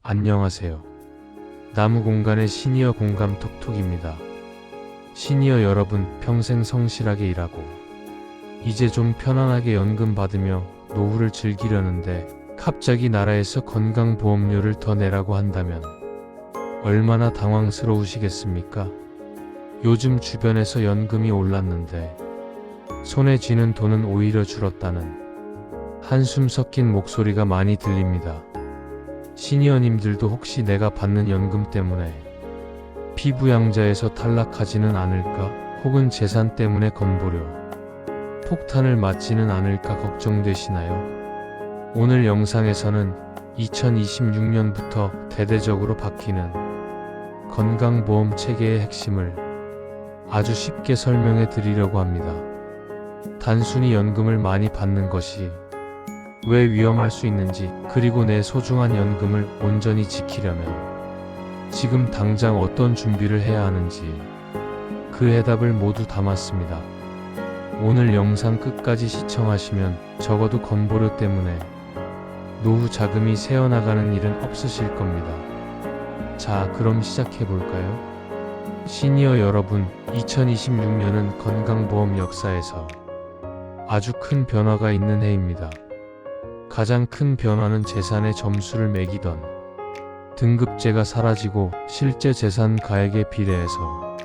안녕하세요. 나무공간의 시니어 공감 톡톡입니다. 시니어 여러분, 평생 성실하게 일하고 이제 좀 편안하게 연금 받으며 노후를 즐기려는데 갑자기 나라에서 건강보험료를 더 내라고 한다면 얼마나 당황스러우시겠습니까? 요즘 주변에서 연금이 올랐는데 손에 쥐는 돈은 오히려 줄었다는 한숨 섞인 목소리가 많이 들립니다. 시니어님들도 혹시 내가 받는 연금 때문에 피부양자에서 탈락하지는 않을까, 혹은 재산 때문에 건보료 폭탄을 맞지는 않을까 걱정되시나요? 오늘 영상에서는 2026년부터 대대적으로 바뀌는 건강보험 체계의 핵심을 아주 쉽게 설명해 드리려고 합니다. 단순히 연금을 많이 받는 것이 왜 위험할 수 있는지, 그리고 내 소중한 연금을 온전히 지키려면 지금 당장 어떤 준비를 해야 하는지, 그 해답을 모두 담았습니다. 오늘 영상 끝까지 시청하시면 적어도 건보료 때문에 노후 자금이 새어나가는 일은 없으실 겁니다. 자, 그럼 시작해 볼까요? 시니어 여러분, 2026년은 건강보험 역사에서 아주 큰 변화가 있는 해입니다. 가장 큰 변화는 재산의 점수를 매기던 등급제가 사라지고 실제 재산 가액에 비례해서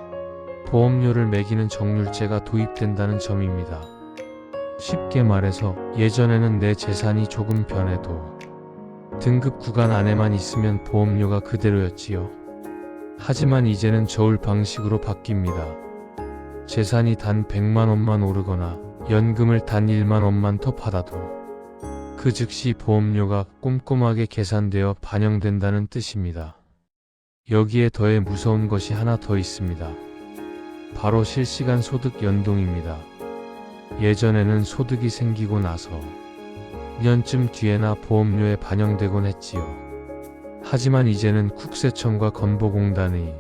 보험료를 매기는 정률제가 도입된다는 점입니다. 쉽게 말해서 예전에는 내 재산이 조금 변해도 등급 구간 안에만 있으면 보험료가 그대로였지요. 하지만 이제는 저울 방식으로 바뀝니다. 재산이 단 100만 원만 오르거나 연금을 단 1만 원만 더 받아도 그 즉시 보험료가 꼼꼼하게 계산되어 반영된다는 뜻입니다. 여기에 더해 무서운 것이 하나 더 있습니다. 바로 실시간 소득 연동입니다. 예전에는 소득이 생기고 나서 2년쯤 뒤에나 보험료에 반영되곤 했지요. 하지만 이제는 국세청과 건보공단의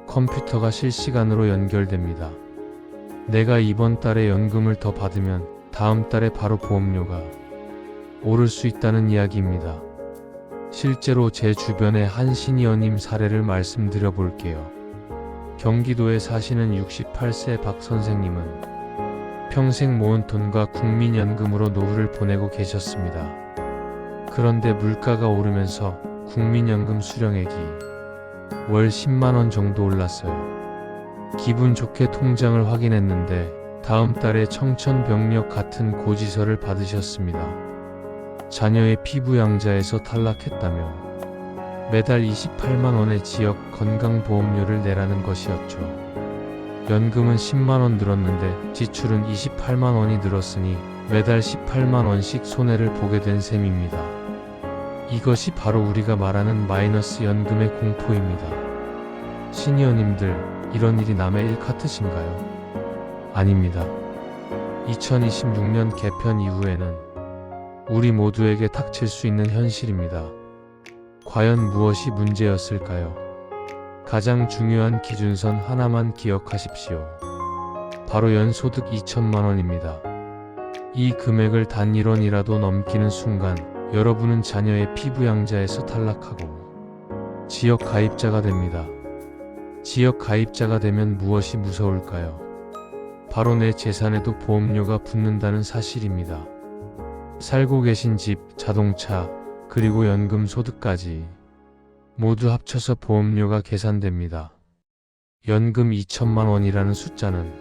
컴퓨터가 실시간으로 연결됩니다. 내가 이번 달에 연금을 더 받으면 다음 달에 바로 보험료가 오를 수 있다는 이야기입니다. 실제로 제 주변의 한 시니어님 사례를 말씀드려 볼게요. 경기도에 사시는 68세 박 선생님은 평생 모은 돈과 국민연금으로 노후를 보내고 계셨습니다. 그런데 물가가 오르면서 국민연금 수령액이 월 10만 원 정도 올랐어요. 기분 좋게 통장을 확인했는데 다음 달에 청천벽력 같은 고지서를 받으셨습니다. 자녀의 피부양자에서 탈락했다며 매달 28만 원의 지역 건강보험료를 내라는 것이었죠. 연금은 10만 원 늘었는데 지출은 28만 원이 늘었으니 매달 18만 원씩 손해를 보게 된 셈입니다. 이것이 바로 우리가 말하는 마이너스 연금의 공포입니다. 시니어님들, 이런 일이 남의 일 같으신가요? 아닙니다. 2026년 개편 이후에는 우리 모두에게 닥칠 수 있는 현실입니다. 과연 무엇이 문제였을까요? 가장 중요한 기준선 하나만 기억하십시오. 바로 연소득 2천만 원입니다. 이 금액을 단 1원이라도 넘기는 순간 여러분은 자녀의 피부양자에서 탈락하고 지역 가입자가 됩니다. 지역 가입자가 되면 무엇이 무서울까요? 바로 내 재산에도 보험료가 붙는다는 사실입니다. 살고 계신 집, 자동차, 그리고 연금 소득까지 모두 합쳐서 보험료가 계산됩니다. 연금 2천만 원이라는 숫자는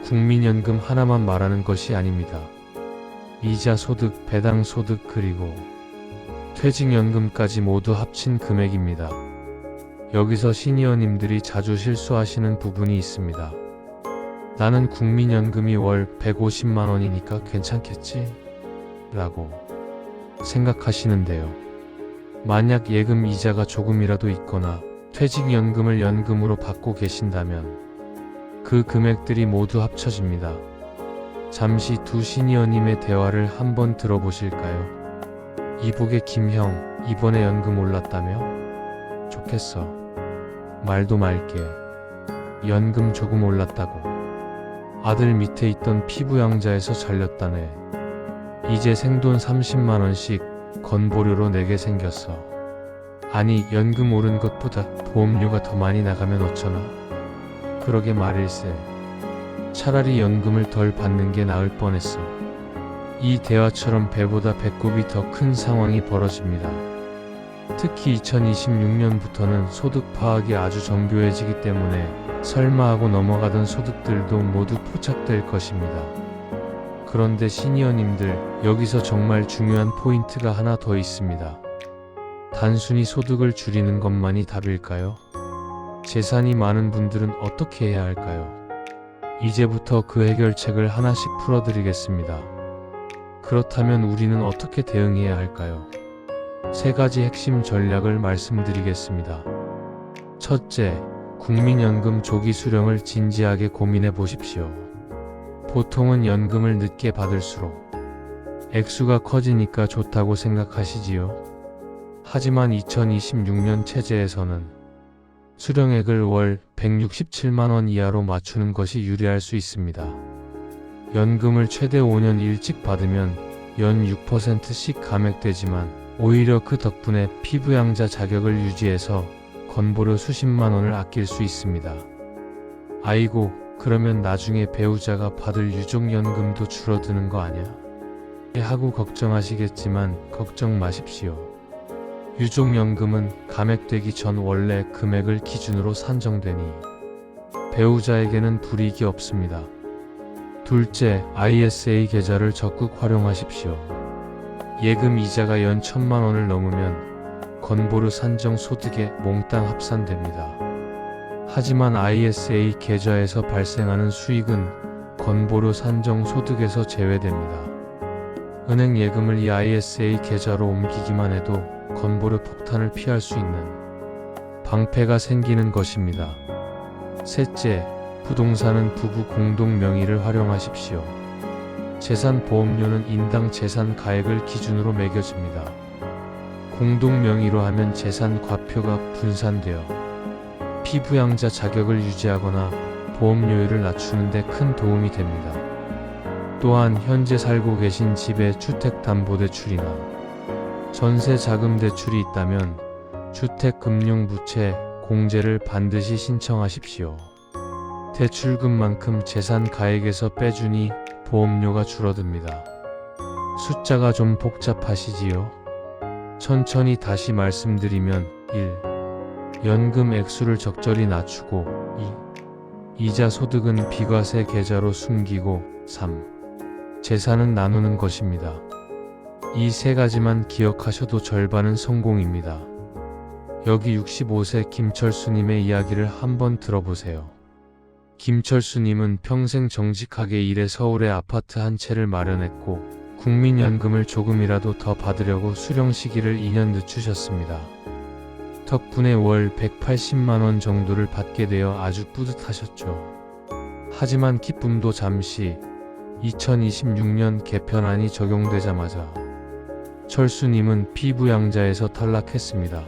국민연금 하나만 말하는 것이 아닙니다. 이자 소득, 배당 소득, 그리고 퇴직연금까지 모두 합친 금액입니다. 여기서 시니어님들이 자주 실수하시는 부분이 있습니다. 나는 국민연금이 월 150만 원이니까 괜찮겠지? 라고 생각하시는데요. 만약 예금 이자가 조금이라도 있거나 퇴직연금을 연금으로 받고 계신다면 그 금액들이 모두 합쳐집니다. 잠시 두 시니어님의 대화를 한번 들어보실까요? 이복의 김형, 이번에 연금 올랐다며? 좋겠어. 말도 말게. 연금 조금 올랐다고. 아들 밑에 있던 피부양자에서 잘렸다네. 이제 생돈 30만 원씩 건보료로 내게 생겼어. 아니, 연금 오른 것보다 보험료가 더 많이 나가면 어쩌나? 그러게 말일세. 차라리 연금을 덜 받는 게 나을 뻔했어. 이 대화처럼 배보다 배꼽이 더 큰 상황이 벌어집니다. 특히 2026년부터는 소득 파악이 아주 정교해지기 때문에 설마 하고 넘어가던 소득들도 모두 포착될 것입니다. 그런데 시니어님들, 여기서 정말 중요한 포인트가 하나 더 있습니다. 단순히 소득을 줄이는 것만이 답일까요? 재산이 많은 분들은 어떻게 해야 할까요? 이제부터 그 해결책을 하나씩 풀어드리겠습니다. 그렇다면 우리는 어떻게 대응해야 할까요? 3가지 핵심 전략을 말씀드리겠습니다. 첫째, 국민연금 조기 수령을 진지하게 고민해 보십시오. 보통은 연금을 늦게 받을수록 액수가 커지니까 좋다고 생각하시지요. 하지만 2026년 체제에서는 수령액을 월 167만원 이하로 맞추는 것이 유리할 수 있습니다. 연금을 최대 5년 일찍 받으면 연 6%씩 감액되지만 오히려 그 덕분에 피부양자 자격을 유지해서 건보료 수십만원을 아낄 수 있습니다. 아이고, 그러면 나중에 배우자가 받을 유족연금도 줄어드는 거 아냐? 하고 걱정하시겠지만 걱정 마십시오. 유족연금은 감액되기 전 원래 금액을 기준으로 산정되니 배우자에게는 불이익이 없습니다. 둘째, ISA 계좌를 적극 활용하십시오. 예금 이자가 연 1,000만원을 넘으면 건보료 산정 소득에 몽땅 합산됩니다. 하지만 ISA 계좌에서 발생하는 수익은 건보료 산정 소득에서 제외됩니다. 은행 예금을 이 ISA 계좌로 옮기기만 해도 건보료 폭탄을 피할 수 있는 방패가 생기는 것입니다. 셋째, 부동산은 부부 공동 명의를 활용하십시오. 재산 보험료는 인당 재산 가액을 기준으로 매겨집니다. 공동 명의로 하면 재산 과표가 분산되어 피부양자 자격을 유지하거나 보험료율을 낮추는 데 큰 도움이 됩니다. 또한 현재 살고 계신 집에 주택담보대출이나 전세자금대출이 있다면 주택금융부채 공제를 반드시 신청하십시오. 대출금만큼 재산 가액에서 빼주니 보험료가 줄어듭니다. 숫자가 좀 복잡하시지요? 천천히 다시 말씀드리면 1. 연금 액수를 적절히 낮추고 2. 이자 소득은 비과세 계좌로 숨기고 3. 재산은 나누는 것입니다. 이 3가지만 기억하셔도 절반은 성공입니다. 여기 65세 김철수님의 이야기를 한번 들어보세요. 김철수님은 평생 정직하게 일해 서울에 아파트 한 채를 마련했고 국민연금을 조금이라도 더 받으려고 수령 시기를 2년 늦추셨습니다. 덕분에 월 180만원 정도를 받게 되어 아주 뿌듯하셨죠. 하지만 기쁨도 잠시 2026년 개편안이 적용되자마자 철수님은 피부양자에서 탈락했습니다.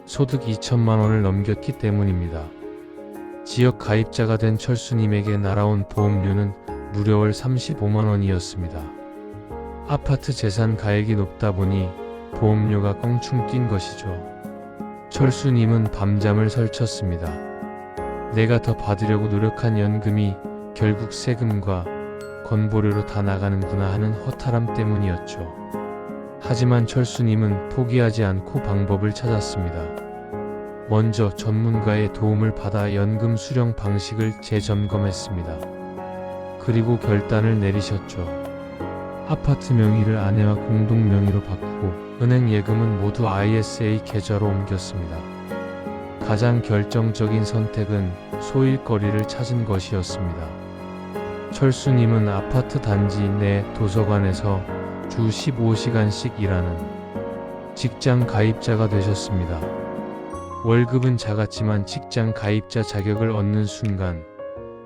소득 2천만원을 넘겼기 때문입니다. 지역 가입자가 된 철수님에게 날아온 보험료는 무려 월 35만원이었습니다. 아파트 재산 가액이 높다 보니 보험료가 껑충 뛴 것이죠. 철수님은 밤잠을 설쳤습니다. 내가 더 받으려고 노력한 연금이 결국 세금과 건보료로 다 나가는구나 하는 허탈함 때문이었죠. 하지만 철수님은 포기하지 않고 방법을 찾았습니다. 먼저 전문가의 도움을 받아 연금 수령 방식을 재점검했습니다. 그리고 결단을 내리셨죠. 아파트 명의를 아내와 공동 명의로 바꾸고 은행 예금은 모두 ISA 계좌로 옮겼습니다. 가장 결정적인 선택은 소일거리를 찾은 것이었습니다. 철수님은 아파트 단지 내 도서관에서 주 15시간씩 일하는 직장 가입자가 되셨습니다. 월급은 작았지만 직장 가입자 자격을 얻는 순간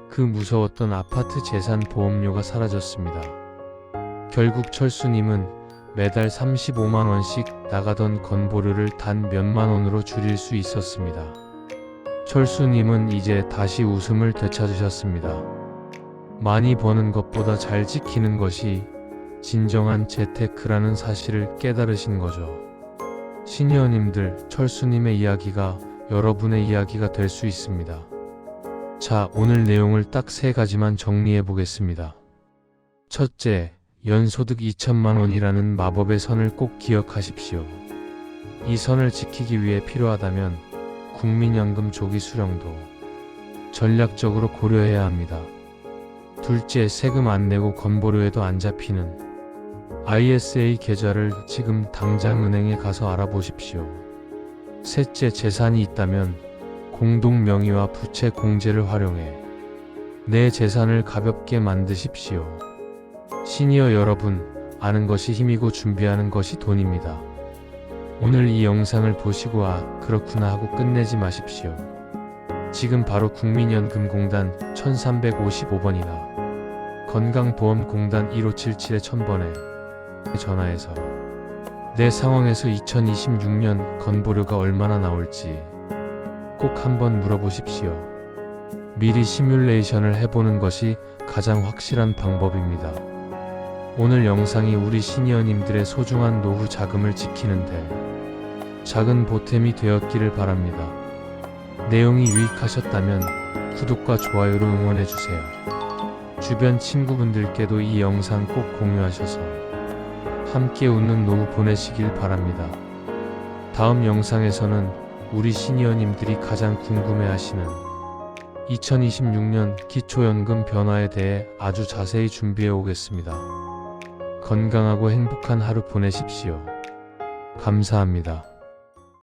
그 무서웠던 아파트 재산 보험료가 사라졌습니다. 결국 철수님은 매달 35만원씩 나가던 건보료를 단 몇만 원으로 줄일 수 있었습니다. 철수님은 이제 다시 웃음을 되찾으셨습니다. 많이 버는 것보다 잘 지키는 것이 진정한 재테크라는 사실을 깨달으신 거죠. 시니어님들, 철수님의 이야기가 여러분의 이야기가 될 수 있습니다. 자, 오늘 내용을 딱 3가지만 정리해 보겠습니다. 첫째, 연소득 2천만 원이라는 마법의 선을 꼭 기억하십시오. 이 선을 지키기 위해 필요하다면 국민연금 조기 수령도 전략적으로 고려해야 합니다. 둘째, 세금 안 내고 건보료에도 안 잡히는 ISA 계좌를 지금 당장 은행에 가서 알아보십시오. 셋째, 재산이 있다면 공동 명의와 부채 공제를 활용해 내 재산을 가볍게 만드십시오. 시니어 여러분, 아는 것이 힘이고 준비하는 것이 돈입니다. 오늘 이 영상을 보시고 그렇구나 하고 끝내지 마십시오. 지금 바로 국민연금공단 1355번이나 건강보험공단 1577-1000번에 전화해서 내 상황에서 2026년 건보료가 얼마나 나올지 꼭 한번 물어보십시오. 미리 시뮬레이션을 해보는 것이 가장 확실한 방법입니다. 오늘 영상이 우리 시니어님들의 소중한 노후 자금을 지키는데 작은 보탬이 되었기를 바랍니다. 내용이 유익하셨다면 구독과 좋아요로 응원해주세요. 주변 친구분들께도 이 영상 꼭 공유하셔서 함께 웃는 노후 보내시길 바랍니다. 다음 영상에서는 우리 시니어님들이 가장 궁금해하시는 2026년 기초연금 변화에 대해 아주 자세히 준비해 오겠습니다. 건강하고 행복한 하루 보내십시오. 감사합니다.